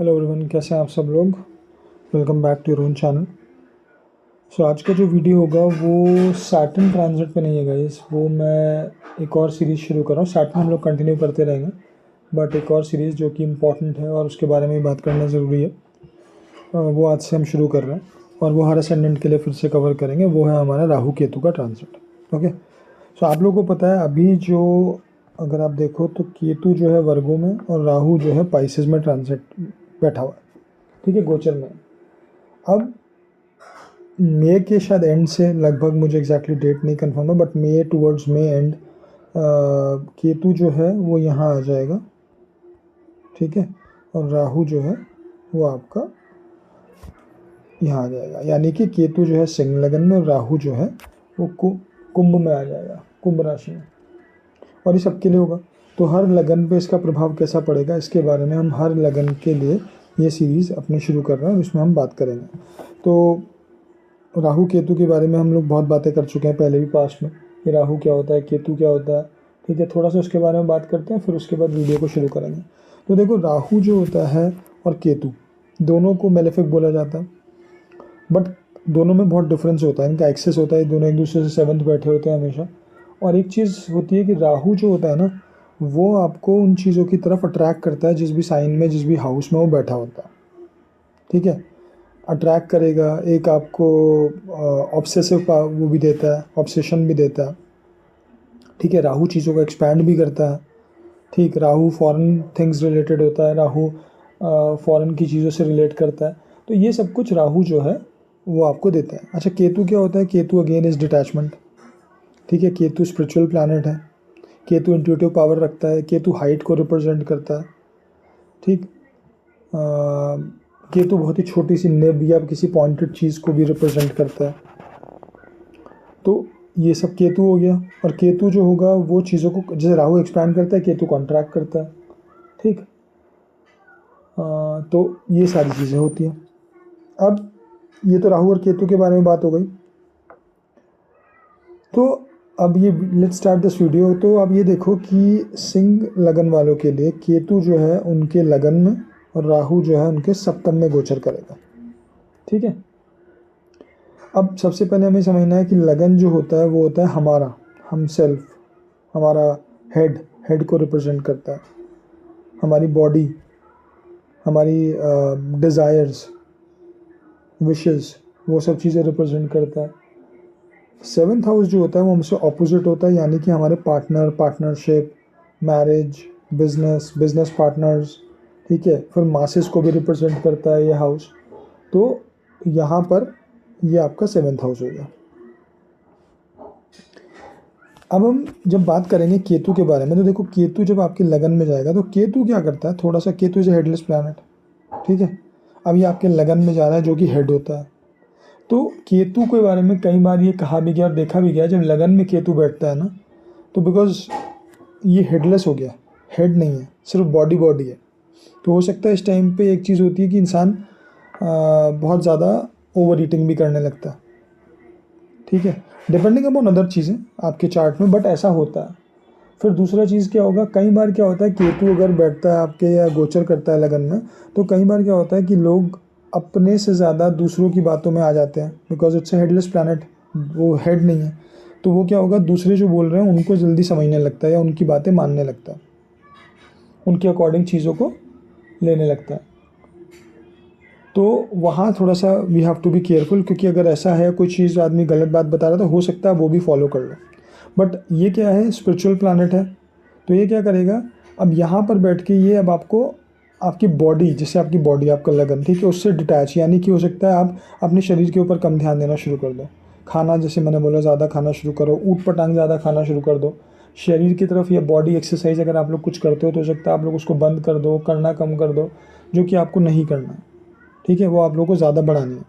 Hello everyone, कैसे हैं आप सब लोग। Welcome back to your own channel. So आज का जो वीडियो होगा वो सैटर्न ट्रांजिट पे नहीं है गाइस। वो मैं एक और सीरीज़ शुरू कर रहा हूँ। सैटर्न हम लोग कंटिन्यू करते रहेंगे, बट एक और सीरीज़ जो कि इम्पॉर्टेंट है और उसके बारे में बात करना ज़रूरी है, वो आज से हम शुरू कर रहे हैं और वो हर असेंडेंट के लिए फिर से कवर करेंगे। वो है हमारा राहु केतु का ट्रांजिट। ओके, सो आप लोगों को पता है अभी जो, अगर आप देखो तो केतु जो है वर्गों में और राहु जो है पाइसेस में ट्रांजिट बैठा हुआ है, ठीक है, गोचर में। अब मई के शायद एंड से लगभग, मुझे एग्जैक्टली डेट नहीं कंफर्म है, but May towards May end Ketu जो है वो यहाँ आ जाएगा, ठीक है, और राहु जो है वो आपका यहाँ आ जाएगा। यानी कि केतु जो है सिंह लगन में और राहु जो है वो कुंभ में आ जाएगा, कुंभ राशि में। और ये सबके लिए होगा। तो हर लगन पे इसका प्रभाव कैसा पड़ेगा, इसके बारे में हम हर लगन के लिए ये सीरीज़ अपनी शुरू कर रहे हैं और इसमें हम बात करेंगे। तो राहु केतु के बारे में हम लोग बहुत बातें कर चुके हैं पहले भी पास्ट में, कि राहु क्या होता है, केतु क्या होता है, ठीक है। थोड़ा सा उसके बारे में बात करते हैं, फिर उसके बाद वीडियो को शुरू करेंगे। तो देखो, राहु जो होता है और केतु दोनों को मेलेफिक बोला जाता है, बट दोनों में बहुत डिफरेंस होता है, इनका एक्सेस होता है, दोनों एक दूसरे से सेवंथ बैठे होते हैं हमेशा। और एक चीज़ होती है कि राहु जो होता है ना, वो आपको उन चीज़ों की तरफ अट्रैक्ट करता है जिस भी साइन में, जिस भी हाउस में वो बैठा होता है, ठीक है। अट्रैक्ट करेगा, एक आपको ऑब्सेसिव वो भी देता है, ऑब्सेशन भी देता है, ठीक है। राहु चीज़ों को एक्सपैंड भी करता है, ठीक। राहु फॉरेन थिंग्स रिलेटेड होता है, राहु फॉरेन की चीज़ों से रिलेट करता है। तो ये सब कुछ राहु जो है वो आपको देता है। अच्छा, केतु क्या होता है? केतु अगेन इज डिटैचमेंट, ठीक है। केतु स्पिरिचुअल प्लैनेट है, केतु इंट्यूटिव पावर रखता है, केतु हाइट को रिप्रेजेंट करता है, ठीक। केतु बहुत ही छोटी सी निब या किसी पॉइंटेड चीज़ को भी रिप्रेजेंट करता है। तो ये सब केतु हो गया। और केतु जो होगा वो चीज़ों को, जैसे राहु एक्सपैंड करता है, केतु कॉन्ट्रैक्ट करता है, ठीक। तो ये सारी चीज़ें होती हैं। अब ये तो राहु और केतु के बारे में बात हो गई। तो अब ये लेट्स स्टार्ट दिस वीडियो। तो अब ये देखो कि सिंह लगन वालों के लिए केतु जो है उनके लगन में और राहु जो है उनके सप्तम में गोचर करेगा, ठीक है। अब सबसे पहले हमें समझना है कि लगन जो होता है वो होता है हमारा, हम सेल्फ, हमारा हेड को रिप्रेजेंट करता है, हमारी बॉडी, हमारी डिज़ायर्स, विशेस, वो सब चीज़ें रिप्रेजेंट करता है। सेवन्थ हाउस जो होता है वो हमसे ऑपोजिट होता है, यानी कि हमारे partner, partnership, marriage, business partners, ठीक है। फिर मासेस को भी रिप्रेजेंट करता है ये हाउस। तो यहाँ पर ये आपका सेवन्थ हाउस हो गया। अब हम जब बात करेंगे केतु के बारे में, तो देखो केतु जब आपके लगन में जाएगा तो केतु क्या करता है, थोड़ा सा, Ketu is a headless planet, ठीक है। अब ये आपके लगन में जा रहा है जो कि हेड होता है। तो केतु के बारे में कई बार ये कहा भी गया और देखा भी गया, जब लगन में केतु बैठता है ना, तो बिकॉज ये हेडलेस हो गया, हेड नहीं है, सिर्फ बॉडी है। तो हो सकता है इस टाइम पे एक चीज़ होती है कि इंसान बहुत ज़्यादा ओवर ईटिंग भी करने लगता है, ठीक है, डिपेंडिंग अपॉन अदर चीज़ें आपके चार्ट में, बट ऐसा होता है। फिर दूसरा चीज़ क्या होगा, कई बार क्या होता है, केतु अगर बैठता है आपके या गोचर करता है लगन में, तो कई बार क्या होता है कि लोग अपने से ज़्यादा दूसरों की बातों में आ जाते हैं, because it's a headless planet, वो हेड नहीं है। तो वो क्या होगा, दूसरे जो बोल रहे हैं उनको जल्दी समझने लगता है या उनकी बातें मानने लगता है, उनके अकॉर्डिंग चीज़ों को लेने लगता है। तो वहाँ थोड़ा सा we have to be careful, क्योंकि अगर ऐसा है कोई चीज़ आदमी गलत बात बता रहा है तो हो सकता है वो भी फॉलो कर लो। बट ये क्या है, स्पिरिचुअल प्लैनेट है, तो ये क्या करेगा, अब यहाँ पर बैठ के ये अब आपको आपकी बॉडी, जैसे आपकी बॉडी, आपका लगन, ठीक है, उससे डिटैच, यानी कि हो सकता है आप अपने शरीर के ऊपर कम ध्यान देना शुरू कर दो। खाना, जैसे मैंने बोला, ज़्यादा खाना शुरू करो, ऊट पटांग ज़्यादा खाना शुरू कर दो। शरीर की तरफ या बॉडी एक्सरसाइज अगर आप लोग कुछ करते हो तो हो सकता है आप लोग उसको बंद कर दो, करना कम कर दो, जो कि आपको नहीं करना है, ठीक है, वो आप लोगों को ज़्यादा बढ़ानी है।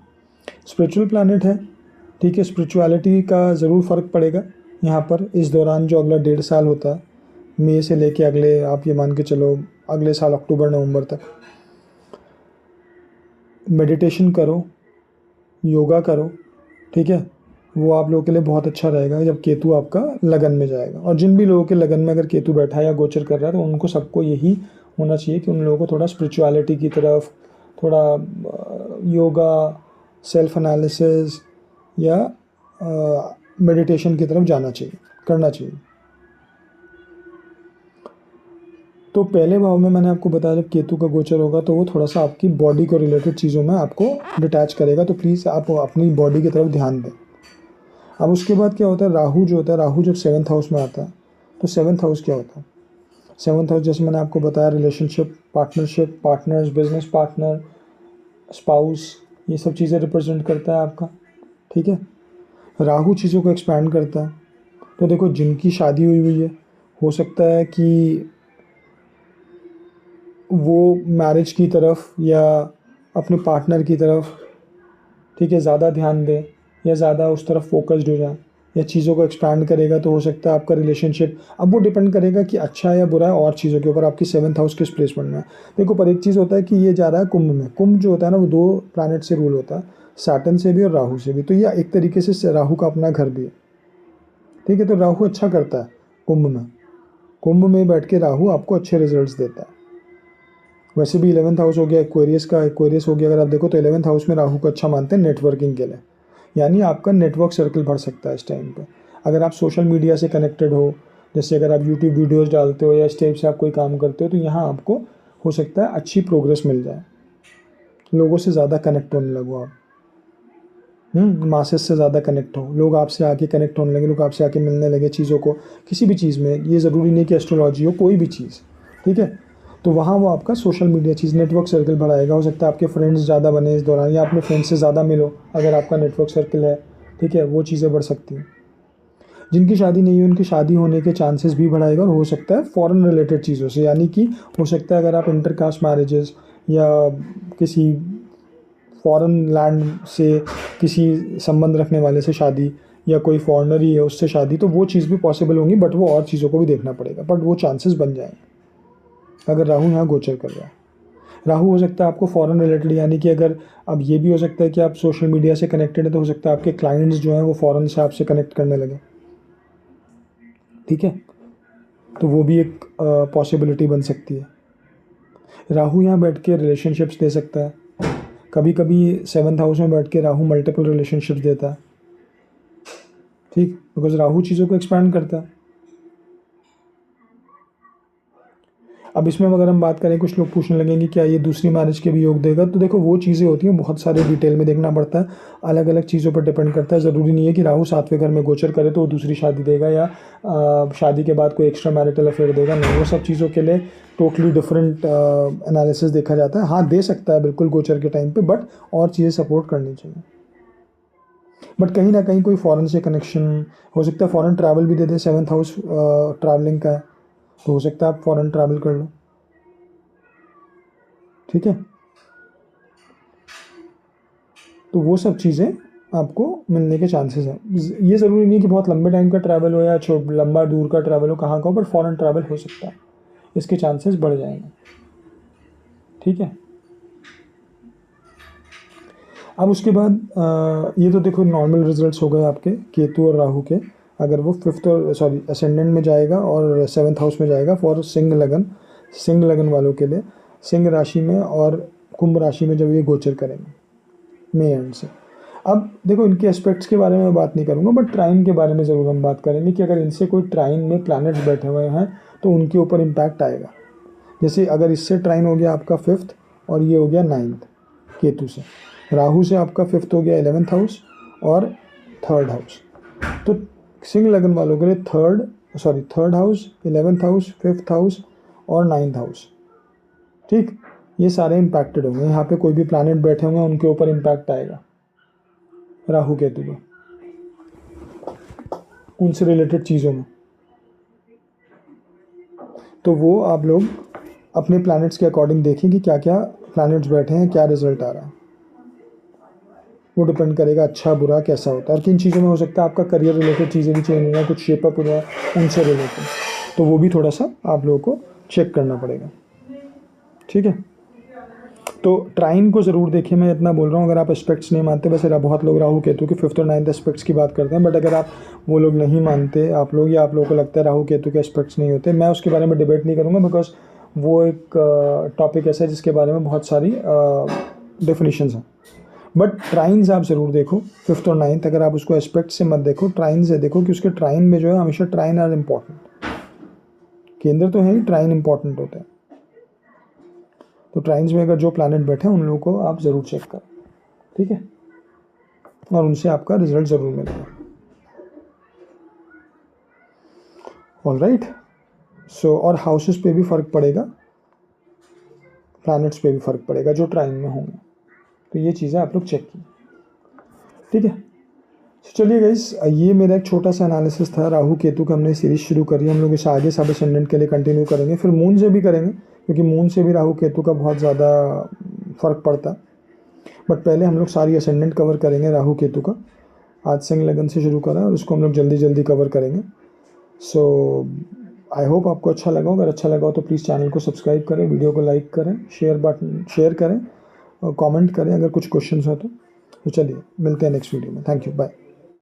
स्पिरिचुअल प्लैनेट है, ठीक है, स्पिरिचुअलिटी का ज़रूर फ़र्क पड़ेगा यहाँ पर इस दौरान, जो अगला 1.5 साल होता है, मई से लेके अगले, आप ये मान के चलो अगले साल अक्टूबर नवंबर तक। मेडिटेशन करो, योगा करो, ठीक है, वो आप लोगों के लिए बहुत अच्छा रहेगा जब केतु आपका लगन में जाएगा। और जिन भी लोगों के लगन में अगर केतु बैठा है या गोचर कर रहा है, तो उनको सबको यही होना चाहिए कि उन लोगों को थोड़ा स्पिरिचुअलिटी की तरफ, थोड़ा योगा, सेल्फ एनालिसिस या मेडिटेशन की तरफ जाना चाहिए, करना चाहिए। तो पहले भाव में मैंने आपको बताया जब केतु का गोचर होगा तो वो थोड़ा सा आपकी बॉडी को रिलेटेड चीज़ों में आपको डिटैच करेगा, तो प्लीज़ आप अपनी बॉडी की तरफ ध्यान दें। अब उसके बाद क्या होता है, राहु जो होता है, राहु जब 7th हाउस में आता है तो 7th हाउस क्या होता है? 7th हाउस जैसे मैंने आपको बताया relationship, partnership, partners, business partner, spouse, ये सब चीज़ें रिप्रेजेंट करता है आपका। ठीक है, राहु चीज़ों को एक्सपैंड करता है। तो देखो जिनकी शादी हुई है, हो सकता है कि वो मैरिज की तरफ या अपने पार्टनर की तरफ, ठीक है, ज़्यादा ध्यान दें या ज़्यादा उस तरफ फोकस्ड हो जाए या चीज़ों को एक्सपैंड करेगा, तो हो सकता है आपका रिलेशनशिप, अब वो डिपेंड करेगा कि अच्छा है या बुरा है और चीज़ों के ऊपर, आपकी 7th हाउस किस प्लेसमेंट में है। देखो पर एक चीज़ होता है कि ये जा रहा है कुंभ में, कुंभ जो होता है ना वो 2 प्लैनेट से रूल होता है, सैटर्न से भी और राहु से भी, तो ये एक तरीके से राहु का अपना घर भी है। ठीक है, तो राहु अच्छा करता है कुंभ में, कुंभ में बैठ के राहु आपको अच्छे रिजल्ट्स देता है। वैसे भी 11th हाउस हो गया एक्वेरियस का, एक्वेरियस हो गया अगर आप देखो तो 11th हाउस में राहु को अच्छा मानते हैं नेटवर्किंग के लिए, यानी आपका नेटवर्क सर्कल बढ़ सकता है इस टाइम पे। अगर आप सोशल मीडिया से कनेक्टेड हो, जैसे अगर आप यूट्यूब वीडियोस डालते हो या इस टाइप से आप कोई काम करते हो, तो यहाँ आपको हो सकता है अच्छी प्रोग्रेस मिल जाए, लोगों से ज़्यादा कनेक्ट होने लगो आप, मासेस से ज़्यादा कनेक्ट हो, लोग आपसे आके कनेक्ट होने लगे, लोग आपसे आके मिलने लगे चीज़ों को, किसी भी चीज़ में, ये ज़रूरी नहीं कि एस्ट्रोलॉजी हो, कोई भी चीज़। ठीक है, तो वहाँ वो आपका सोशल मीडिया चीज़ नेटवर्क सर्कल बढ़ाएगा। हो सकता है आपके फ्रेंड्स ज़्यादा बने इस दौरान या अपने फ्रेंड्स से ज़्यादा मिलो अगर आपका नेटवर्क सर्कल है। ठीक है, वो चीज़ें बढ़ सकती हैं। जिनकी शादी नहीं है उनकी शादी होने के चांसेस भी बढ़ाएगा, और हो सकता है फॉरेन रिलेटेड चीज़ों से, यानी कि हो सकता है अगर आप इंटरकास्ट मैरिजेस या किसी फॉरेन लैंड से किसी संबंध रखने वाले से शादी या कोई फॉरेनर ही है उससे शादी, तो वो चीज़ भी पॉसिबल होंगी, बट वो और चीज़ों को भी देखना पड़ेगा, बट वो चांसेस बन जाएंगे अगर राहु यहाँ गोचर कर रहा है। राहु हो सकता है आपको फॉरेन रिलेटेड, यानी कि अगर, अब ये भी हो सकता है कि आप सोशल मीडिया से कनेक्टेड है तो हो सकता है आपके क्लाइंट्स जो हैं वो फॉरेन से आपसे कनेक्ट करने लगे। ठीक है, तो वो भी एक पॉसिबिलिटी बन सकती है। राहु यहाँ बैठ के रिलेशनशिप्स दे सकता है, कभी कभी 7th हाउस में बैठ के राहु मल्टीपल रिलेशनशिप्स देता है। ठीक, बिकॉज राहु चीज़ों को एक्सपैंड करता है। अब इसमें अगर हम बात करें, कुछ लोग पूछने लगेंगे क्या ये दूसरी मैरिज के भी योग देगा, तो देखो वो चीज़ें होती हैं, बहुत सारे डिटेल में देखना पड़ता है, अलग अलग चीज़ों पर डिपेंड करता है। ज़रूरी नहीं है कि राहु 7वें घर में गोचर करे तो वो दूसरी शादी देगा या शादी के बाद कोई एक्स्ट्रा मैरिटल अफेयर देगा, नहीं, वो सब चीज़ों के लिए टोटली डिफरेंट एनालिसिस देखा जाता है। हाँ, दे सकता है बिल्कुल गोचर के टाइम पे, बट और चीज़ें सपोर्ट करनी चाहिए। बट कहीं ना कहीं कोई फॉरेन से कनेक्शन हो सकता है, फॉरेन ट्रैवल भी दे दे, 7th हाउस ट्रैवलिंग का है, तो हो सकता है आप फॉरेन ट्रैवल कर लो। ठीक है, तो वो सब चीज़ें आपको मिलने के चांसेस हैं। ये ज़रूरी नहीं कि बहुत लंबे टाइम का ट्रैवल हो या लंबा दूर का ट्रैवल हो, कहाँ का हो, बट फॉरेन ट्रैवल हो सकता है, इसके चांसेस बढ़ जाएंगे। ठीक है, अब उसके बाद ये तो देखो नॉर्मल रिजल्ट्स हो गए आपके केतु और राहु के। अगर वो 5th और असेंडेंट में जाएगा और 7th हाउस में जाएगा फॉर सिंह लगन, सिंह लगन वालों के लिए, सिंह राशि में और कुंभ राशि में जब ये गोचर करेंगे मई एंड से। अब देखो इनके एस्पेक्ट्स के बारे में मैं बात नहीं करूँगा, बट ट्राइन के बारे में ज़रूर हम बात करेंगे कि अगर इनसे कोई ट्राइन में प्लैनेट्स बैठे हुए हैं तो उनके ऊपर इम्पैक्ट आएगा। जैसे अगर इससे ट्राइन हो गया आपका 5th और ये हो गया 9th केतु से, राहु से आपका 5th हो गया 11th हाउस और 3rd हाउस, तो सिंह लगन वालों के लिए third house, 11th house, 5th house और 9th हाउस, ठीक, ये सारे इम्पैक्टेड होंगे। यहाँ पे कोई भी प्लैनेट बैठे होंगे उनके ऊपर इम्पैक्ट आएगा राहु केतु का, उनसे रिलेटेड चीज़ों में। तो वो आप लोग अपने प्लैनेट्स के अकॉर्डिंग देखें कि क्या क्या प्लैनेट्स बैठे हैं, क्या रिजल्ट आ रहा है, वो डिपेंड करेगा अच्छा बुरा कैसा होता है। और किन चीज़ों में हो सकता है आपका करियर रिलेटेड चीज़ें भी चेंज होना, कुछ शेपअप हो जाए उनसे रिलेटेड, तो वो भी थोड़ा सा आप लोगों को चेक करना पड़ेगा। ठीक है, तो ट्राइन को ज़रूर देखिए, मैं इतना बोल रहा हूँ। अगर आप एस्पेक्ट्स नहीं मानते, वैसे बहुत लोग राहु केतु के 5th और 9th एस्पेक्ट्स की बात करते हैं, बट अगर आप वो लोग नहीं मानते आप लोग, या आप लोगों को लगता है राहु केतु के एस्पेक्ट्स नहीं होते, मैं उसके बारे में डिबेट नहीं करूँगा, बिकॉज वो एक टॉपिक ऐसा है जिसके बारे में बहुत सारी डेफिनेशंस हैं, बट ट्राइन्स आप ज़रूर देखो 5th और 9th। अगर आप उसको एस्पेक्ट से मत देखो, ट्राइन से देखो कि उसके ट्राइन में जो है हमेशा ट्राइन आर इम्पॉर्टेंट। केंद्र तो है ही, ट्राइन इम्पॉर्टेंट होता है। तो ट्राइन्स में अगर जो प्लैनेट बैठे हैं उन लोगों को आप ज़रूर चेक करें, ठीक है, और उनसे आपका रिजल्ट ज़रूर मिलेगा। ऑलराइट, सो और हाउसेस पे भी फ़र्क पड़ेगा, प्लैनेट्स पे भी फ़र्क पड़ेगा जो ट्राइन में होंगे। तो ये चीज़ें आप लोग चेक कीजिए, ठीक है। चलिए गाइस, ये मेरा एक छोटा सा एनालिसिस था राहु केतु का। हमने सीरीज शुरू करी, हम लोग इसे आगे सब असेंडेंट के लिए कंटिन्यू करेंगे, फिर मून से भी करेंगे, क्योंकि मून से भी राहु केतु का बहुत ज़्यादा फ़र्क पड़ता है। बट पहले हम लोग सारी असेंडेंट कवर करेंगे राहु केतु का। आज सिंह लगन से शुरू करा और उसको हम लोग जल्दी जल्दी कवर करेंगे। सो आई होप आपको अच्छा लगा। अगर अच्छा लगा हो तो प्लीज़ चैनल को सब्सक्राइब करें, वीडियो को लाइक करें, शेयर करें और कमेंट करें अगर कुछ क्वेश्चन हो तो। चलिए मिलते हैं नेक्स्ट वीडियो में। Thank you, bye.